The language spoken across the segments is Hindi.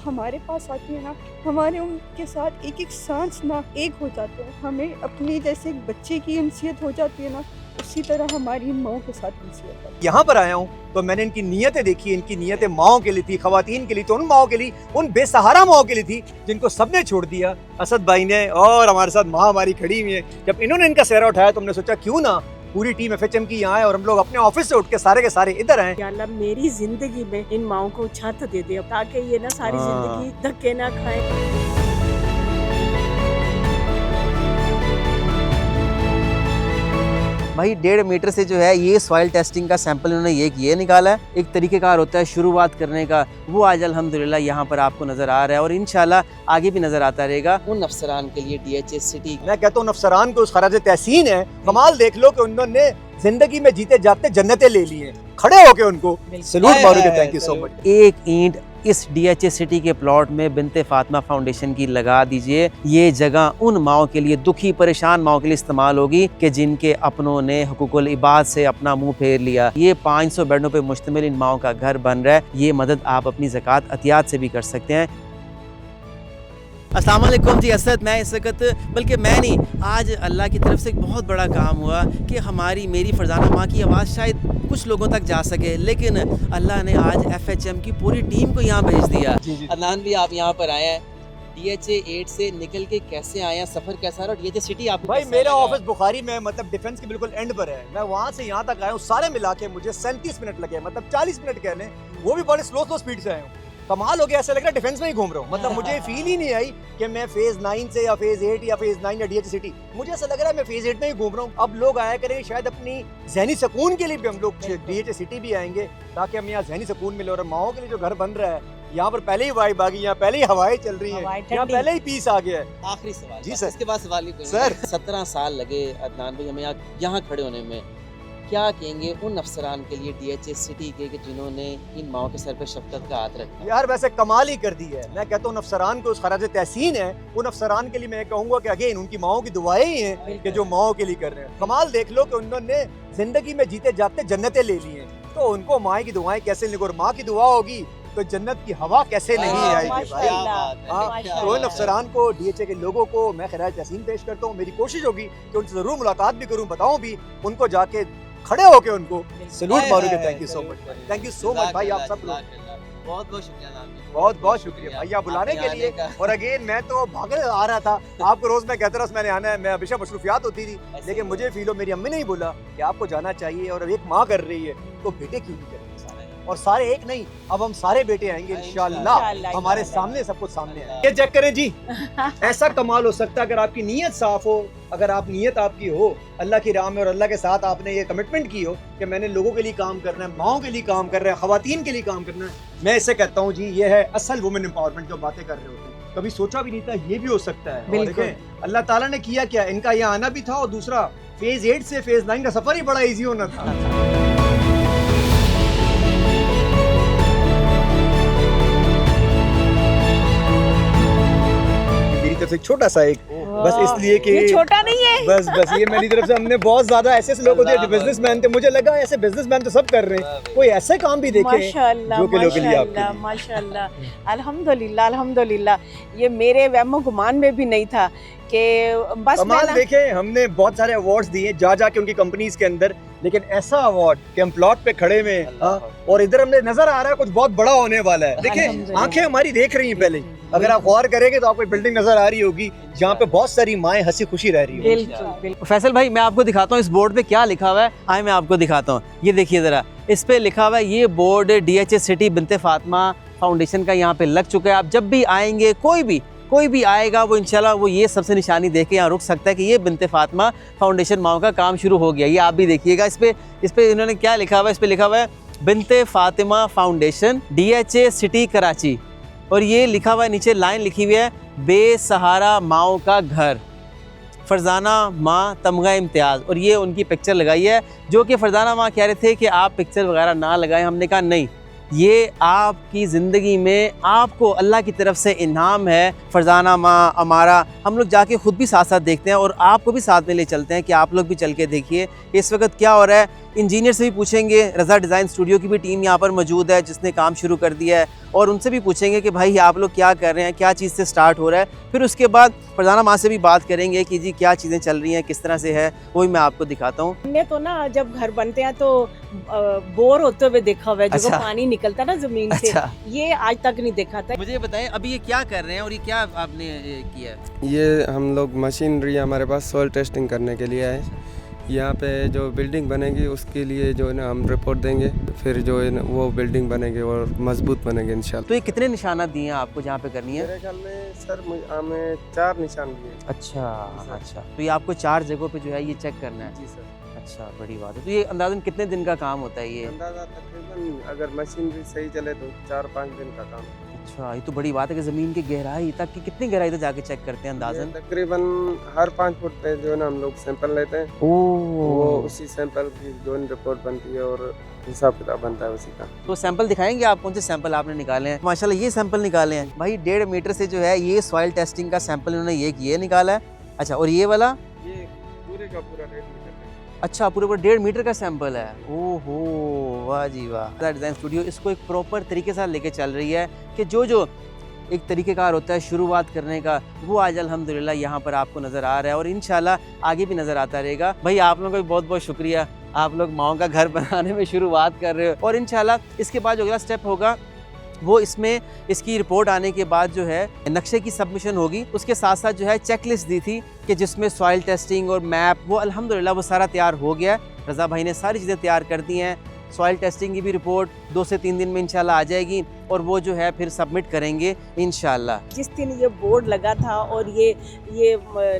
हमारे पास आती है ना, हमारे उनके साथ एक एक सांस ना एक हो जाते हैं। हमें अपनी जैसे एक बच्चे की इंसियत हो जाती है ना, उसी तरह हमारी इन माओं के साथ इंसियत है। यहाँ पर आया हूँ तो मैंने इनकी नीयतें देखी। इनकी नीयतें माओं के लिए थी, खवातीन के लिए, तो उन माओं के लिए, उन बेसहारा माओं के लिए थी जिनको सबने छोड़ दिया। असद भाई ने और हमारे साथ माँ हमारी खड़ी हुई है। जब इन्होंने इनका सेहरा उठाया तो हमने सोचा क्यों ना पूरी टीम FHM की यहाँ है और हम लोग अपने ऑफिस से उठ के सारे के सारे इधर आए। या अल्लाह मेरी जिंदगी में इन माओं को छत दे दे ताकि ये ना सारी जिंदगी धक्के ना खाए। भाई 1.5 मीटर से जो है ये सॉइल टेस्टिंग का सैंपल इन्होंने ये निकाला है। एक तरीक़ेकार होता है शुरुआत करने का, वो आज अल्हम्दुलिल्लाह यहाँ पर आपको नज़र आ रहा है और इंशाल्लाह आगे भी नज़र आता रहेगा। उन अफसरान के लिए DHA सिटी, मैं कहता हूँ अफसरान को उस खराज तहसीन है। कमाल देख लो कि उन्होंने जिंदगी में जीते जागते जन्नतें ले ली हैं। खड़े होके उनको सैल्यूट मारूंगे। Thank you so much. एक ईंट इस DHA सिटी के प्लॉट में बिनते फातिमा फाउंडेशन की लगा दीजिए। ये जगह उन माओं के लिए, दुखी परेशान माओं के लिए इस्तेमाल होगी कि जिनके अपनों ने हुकूकुल इबाद से अपना मुंह फेर लिया। ये 500 बेडों पे मुश्तमिल इन माओं का घर बन रहा है। ये मदद आप अपनी ज़कात अतियात से भी कर सकते हैं। अस्सलाम वालेकुम जी। असद मैं इस वक्त, बल्कि मैं नहीं, आज अल्लाह की तरफ से एक बहुत बड़ा काम हुआ कि मेरी फरजाना माँ की आवाज़ शायद कुछ लोगों तक जा सके, लेकिन अल्लाह ने आज FHM की पूरी टीम को यहाँ भेज दिया। अदनान भी आप यहाँ पर आए हैं, DHA 8 से निकल के कैसे आए हैं, सफ़र कैसा रहा? DHA सिटी आप भाई मेरा ऑफिस बुखारी में, मतलब डिफेंस के बिल्कुल एंड पर है। मैं वहाँ से यहाँ तक आया हूँ, सारे मिला के मुझे 37 मिनट लगे, मतलब 40 मिनट कहने, वो भी बड़े स्लो स्पीड से आया हूँ। कमाल हो गया, ऐसा लग रहा है डिफेंस में ही घूम रहा हूँ। मतलब मुझे फील ही नहीं आई कि मैं फेज 9 से या फेज 8 या फेज 9 या DHA सिटी, मुझे ऐसा लग रहा है मैं फेज 8 में ही घूम रहा हूँ। अब लोग आया करेंगे शायद अपनी जहनी सुकून के लिए भी, हम लोग DHA सिटी भी आएंगे ताकि हम यहाँ जहनी सुकून मिले। और माओं के लिए जो घर बन रहा है, यहाँ पर पहले ही वाइब आ गई, यहाँ पहले ही हवाएं चल रही हैं, यहाँ पहले ही पीस आ गया है। आखिरी सवाल जी सर। इसके बाद सवाल ही सर 17 साल लगे अदनान भाई हमें यहाँ खड़े होने में। क्या कहेंगे उन अफसरान के लिए DHA सिटी के कि जिन्होंने इन माओं के सर पे शफकत का हाथ रखा? यार वैसे कमाल ही कर दी है। मैं कहता हूँ उन अफसरान को उस खराज तहसीन है। उन अफसरान के लिए मैं कहूँगा कि अगेन उनकी माओं की दुआएं ही हैं कि जो माओं के लिए कर रहे हैं। कमाल देख लो कि उन्होंने जिंदगी में जीते जागते जन्नतें ले ली हैं, तो उनको माँ की दुआएं कैसे नहीं, और माँ की दुआ होगी तो जन्नत की हवा कैसे नहीं आएगी भाई। तो उन अफसरान को, DHA के लोगों को मैं खराज तहसीन पेश करता हूँ। मेरी कोशिश होगी कि उनसे जरूर मुलाकात भी करूँ, बताऊँ भी उनको, जाके खड़े होके उनको सैल्यूट मारूंगे। Thank you so much, thank you so much भाई। आप सब लोग बहुत बहुत शुक्रिया, बहुत बहुत शुक्रिया भैया बुलाने के लिए। और अगेन मैं तो भागने आ रहा था, आपको रोज मैं कहता रहा मैंने आना है, मैं हमेशा मसरूफियात होती थी, लेकिन मुझे फील हो, मेरी अम्मी ने ही बोला कि आपको जाना चाहिए। और अब एक माँ कर रही है तो बेटे क्यों नहीं करेंगे? और सारे एक नहीं, अब हम सारे बेटे आएंगे इंशाल्लाह। हमारे सामने सब कुछ सामने है। ये चेक करें जी, ऐसा कमाल हो सकता है अगर आपकी नीयत साफ हो, अगर आप नीयत आपकी हो अल्लाह की राह में और अल्लाह के साथ आपने ये कमिटमेंट की हो कि मैंने लोगों के लिए काम करना है, माओं के लिए काम कर रहा है, खवातीन के लिए काम करना है। मैं इसे कहता हूँ जी, ये है असल वुमेन एम्पावरमेंट जो बातें कर रहे होते हैं। कभी सोचा भी नहीं था ये भी हो सकता है। और देखें अल्लाह ताला ने किया क्या, इनका यहाँ आना भी था और दूसरा फेज 8 से फेज 9 का सफर ही बड़ा ईजी होना था। तरफ से छोटा सा एक, बस इसलिए कि ये छोटा नहीं है, बस ये मेरी तरफ से, हमने बहुत ज्यादा ऐसे लोग होते हैं जो बिजनेसमैन थे, मुझे लगा ऐसे बिजनेसमैन तो सब कर रहे हैं, कोई ऐसे काम भी देखे जो के लोगों के लिए आपके। माशाल्लाह अल्हम्दुलिल्लाह अल्हम्दुलिल्लाह। ये मेरे वहमो गुमान में भी नहीं था कि बस कमाल। देखे हमने बहुत सारे अवार्ड्स दिए जा के उनकी कंपनीज के अंदर, लेकिन ऐसा अवार्ड कि हम प्लॉट पे खड़े में, और इधर हमने नजर आ रहा है कुछ बहुत बड़ा होने वाला है। देखिए आंखें हमारी देख रही हैं पहले, अगर आप गौर करेंगे तो आपको बिल्डिंग नजर आ रही होगी जहाँ पे बहुत सारी माएँ हंसी खुशी रह रही होंगी। फैसल भाई मैं आपको दिखाता हूँ इस बोर्ड पे क्या लिखा हुआ है, आए मैं आपको दिखाता हूँ। ये देखिए जरा, इस पे लिखा हुआ है, ये board DHA city Binte Fatima foundation का यहाँ पे लग चुका है। आप जब भी आएंगे, कोई भी आएगा वो इंशाल्लाह वो ये सबसे निशानी देख के यहाँ रुक सकता है कि ये बिनते फातिमा फाउंडेशन माओं का काम शुरू हो गया। ये आप भी देखिएगा, इस पे इन्होंने क्या लिखा हुआ है, इस पे लिखा हुआ है Binte Fatima foundation DHA city Karachi, और ये लिखा हुआ है, नीचे लाइन लिखी हुई है, बेसहारा माओं का घर, फरजाना माँ तमगा इम्तियाज़, और ये उनकी पिक्चर लगाई है। जो कि फरजाना माँ कह रहे थे कि आप पिक्चर वगैरह ना लगाएं, हमने कहा नहीं, ये आपकी ज़िंदगी में आपको अल्लाह की तरफ से इनाम है। फरजाना माँ, अमारा, हम लोग जाके ख़ुद भी साथ साथ देखते हैं और आपको भी साथ में ले चलते हैं कि आप लोग भी चल के देखिए इस वक्त क्या हो रहा है। इंजीनियर से भी पूछेंगे, रज़ा डिज़ाइन स्टूडियो की भी टीम यहाँ पर मौजूद है जिसने काम शुरू कर दिया है, और उनसे भी पूछेंगे कि भाई आप लोग क्या कर रहे हैं, क्या चीज़ से स्टार्ट हो रहा है। फिर उसके बाद फरजाना माँ से भी बात करेंगे कि जी क्या चीज़ें चल रही हैं, किस तरह से है, वो भी मैं आपको दिखाता हूँ। हमने तो ना जब घर बनते हैं तो बोर होते हुए देखा हुआ है, जो अच्छा। पानी निकलता है ना जमीन से, अच्छा, ये आज तक नहीं देखा था। मुझे बताएं अभी ये क्या कर रहे हैं और ये क्या आपने किया है? ये हम लोग मशीनरी हमारे पास सॉइल टेस्टिंग करने के लिए है। यहाँ पे जो बिल्डिंग बनेगी उसके लिए जो है ना हम रिपोर्ट देंगे, फिर जो है ना वो बिल्डिंग बनेगी और मजबूत बनेगी इंशाल्लाह। तो ये कितने निशानात दिए हैं आपको जहाँ पे करनी है? मेरे ख्याल में सर हमें 4 निशान दिए। अच्छा अच्छा, तो ये आपको 4 जगहों पे जो है ये चेक करना है। जी सर। अच्छा, बड़ी बात है। तो ये अंदाज़न कितने दिन का काम होता है ये? अंदाज़ा तकरीबन अगर मशीनरी सही चले तो 4-5 दिन का काम है। अच्छा, ये तो बड़ी बात है कि ज़मीन की गहराई तक की कितनी गहराई तक जाके चेक करते हैं अंदाज़न? ये तकरीबन हर 5 फुट पे जो है ना हम लोग सैंपल लेते हैं, वो ओह, उसी सैंपल की जो है रिपोर्ट बनती है और हिसाब किताब बनता है उसी का। तो सैंपल दिखाएंगे आप, कौन से सैंपल आपने निकाले हैं? माशाल्लाह ये सैंपल निकाले हैं भाई, 1.5 मीटर से जो है ये सॉइल टेस्टिंग का सैंपल इन्होंने ये निकाला है। अच्छा, और ये वाला? ये पूरे का पूरा 1.5 मीटर है। अच्छा, पूरे 1.5 मीटर का सैंपल है। ओहो, वाह जी वाह। डिज़ाइन स्टूडियो इसको एक प्रॉपर तरीके से लेके चल रही है कि जो एक तरीक़ेकार होता है शुरुआत करने का, वो आज अल्हम्दुलिल्लाह यहाँ पर आपको नज़र आ रहा है और इंशाल्लाह आगे भी नज़र आता रहेगा। भाई आप लोगों का भी बहुत बहुत शुक्रिया, आप लोग माओं का घर बनाने में शुरुआत कर रहे हो, और इंशाल्लाह इसके बाद जो अगला स्टेप होगा वो इसमें इसकी रिपोर्ट आने के बाद जो है नक्शे की सबमिशन होगी। उसके साथ साथ जो है चेकलिस्ट दी थी कि जिसमें सॉइल टेस्टिंग और मैप, वो अल्हम्दुलिल्लाह वो सारा तैयार हो गया है। रज़ा भाई ने सारी चीज़ें तैयार कर दी हैं। सॉइल टेस्टिंग की भी रिपोर्ट 2 से 3 दिन में इंशाल्लाह आ जाएगी और वो जो है फिर सबमिट करेंगे इंशाल्लाह। जिस दिन ये बोर्ड लगा था और ये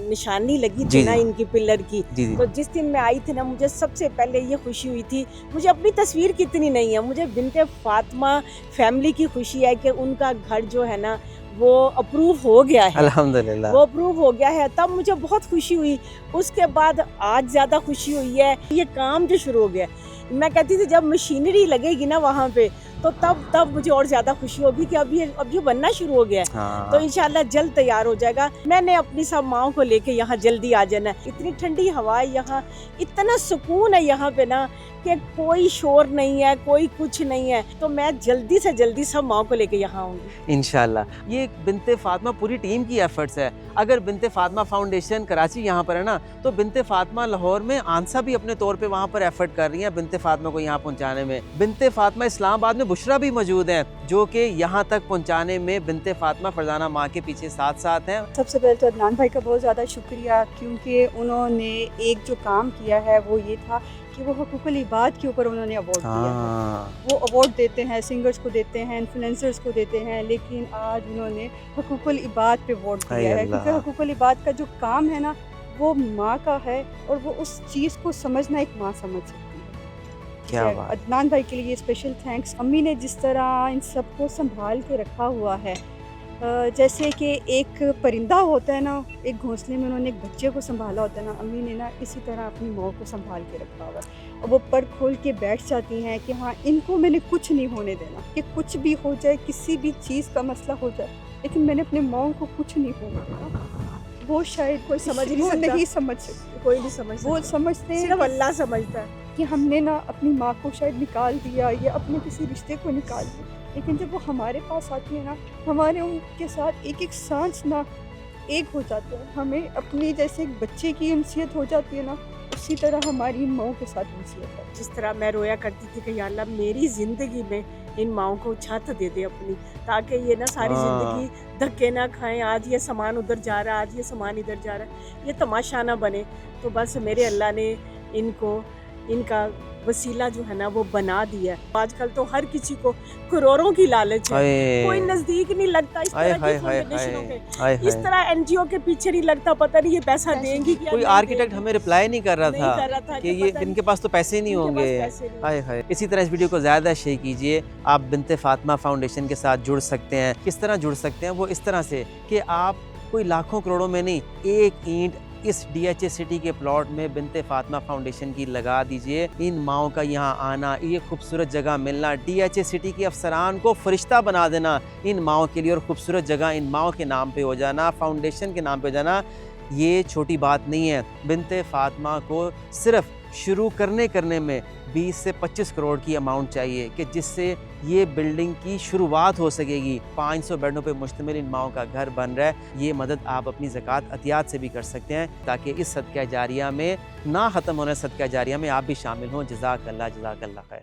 निशानी लगी जी, थी ना जी। इनकी पिलर की, जी जी। तो जिस दिन मैं आई थी ना मुझे सबसे पहले ये खुशी हुई थी। मुझे अपनी तस्वीर कितनी नहीं है, मुझे बिनते फातिमा फैमिली की खुशी है कि उनका घर जो है ना वो अप्रूव हो गया है, अल्हम्दुलिल्लाह। वो अप्रूव हो गया है, तब मुझे बहुत खुशी हुई। उसके बाद आज ज़्यादा खुशी हुई है ये काम जो शुरू हो गया। मैं कहती थी जब मशीनरी लगेगी ना वहाँ पे तो तब मुझे और ज़्यादा खुशी होगी कि अब ये बनना शुरू हो गया है। हाँ। तो इंशाल्लाह जल्द तैयार हो जाएगा। मैंने अपनी सब माओं को लेके यहाँ जल्दी आ जाना है। इतनी ठंडी हवा है यहाँ, इतना सुकून है यहाँ पे ना कि कोई शोर नहीं है, कोई कुछ नहीं है। तो मैं जल्दी से जल्दी सब माओं को लेके यहाँ आऊँगी इंशाल्लाह। ये बिनते फातिमा पूरी टीम की एफर्ट्स है। अगर बिनते फातिमा फाउंडेशन कराची यहाँ पर है ना, तो बिनते फातिमा लाहौर में आंसा भी अपने तौर पे वहाँ पर एफर्ट कर रही हैं बिनते फातिमा को यहाँ पहुँचाने में। बिनते फातिमा इस्लामाबाद में बुशरा भी मौजूद हैं जो कि यहाँ तक पहुँचाने में बिनते फातिमा फरजाना माँ के पीछे साथ साथ हैं। सबसे पहले तो अदनान भाई का बहुत ज़्यादा शुक्रिया, क्योंकि उन्होंने एक जो काम किया है वो ये था कि वो हुकूकुल इबाद के ऊपर उन्होंने अवार्ड दिया है। वो अवार्ड देते हैं, सिंगर्स को देते हैं, इन्फ्लुएंसर्स को देते हैं, लेकिन आज उन्होंने हुकूकुल इबाद पे अवार्ड दिया है, क्योंकि हुकूकुल इबाद का जो काम है ना वो माँ का है और वो उस चीज़ को समझना एक माँ समझ सकती है। क्या बात। अदनान भाई के लिए स्पेशल थैंक्स। अम्मी ने जिस तरह इन सबको संभाल के रखा हुआ है, जैसे कि एक परिंदा होता है ना, एक घोंसले में उन्होंने एक बच्चे को संभाला होता है ना, अम्मी ने ना इसी तरह अपनी माँ को संभाल के रखा हुआ है। और वो पर खोल के बैठ जाती हैं कि हाँ इनको मैंने कुछ नहीं होने देना, कि कुछ भी हो जाए, किसी भी चीज़ का मसला हो जाए, लेकिन मैंने अपने माँ को कुछ नहीं होने देना। वो शायद कोई समझ नहीं सकता। नहीं समझ सकते, कोई नहीं समझ वो सकता। समझते हैं सिर्फ अल्लाह समझता है। कि हमने ना अपनी माँ को शायद निकाल दिया या अपने किसी रिश्ते को निकाल दिया, लेकिन जब वो हमारे पास आती है ना, हमारे उनके साथ एक एक सांस ना एक हो जाते हैं। हमें अपनी जैसे एक बच्चे की उनसियत हो जाती है ना, उसी तरह हमारी माँ के साथ उनसियत है। जिस तरह मैं रोया करती थी कि या अल्लाह मेरी ज़िंदगी में इन माओं को छत दे दे अपनी, ताकि ये ना सारी ज़िंदगी धक्के ना खाएं। आज ये सामान उधर जा रहा है, आज ये सामान इधर जा रहा है, ये तमाशा ना बने। तो बस मेरे अल्लाह ने इनका वसीला जो है ना वो बना दिया। आजकल तो हर किसी को करोड़ों की लालच है, कोई नज़दीक नहीं लगता इस तरह की फाउंडेशनों के, इस तरह एनजीओ के पीछे नहीं लगता। पता नहीं ये पैसा देंगी क्या। कोई आर्किटेक्ट हमें रिप्लाई नहीं कर रहा था कि ये इनके पास तो पैसे नहीं होंगे। हाय हाय। इसी तरह इस वीडियो को ज़्यादा शेयर कीजिए। आप बिनते फातिमा फाउंडेशन के साथ जुड़ सकते हैं। किस तरह जुड़ सकते हैं? वो इस तरह से कि आप कोई लाखों करोड़ों में नहीं, एक ईंट इस DHA सिटी के प्लॉट में बिनते फातिमा फाउंडेशन की लगा दीजिए। इन माओं का यहाँ आना, ये खूबसूरत जगह मिलना, DHA सिटी के अफसरान को फरिश्ता बना देना इन माओं के लिए, और खूबसूरत जगह इन माओं के नाम पे हो जाना, फाउंडेशन के नाम पे हो जाना, ये छोटी बात नहीं है। बिनते फातिमा को सिर्फ शुरू करने में 20 से 25 करोड़ की अमाउंट चाहिए कि जिससे ये बिल्डिंग की शुरुआत हो सकेगी। 500 बेडों पे मुश्तमिल इन माओं का घर बन रहा है। ये मदद आप अपनी ज़कात अतियात से भी कर सकते हैं ताकि इस सदका जारिया में ना ख़त्म होने सदका जारिया में आप भी शामिल हों। जज़ाकल्लाह खैर।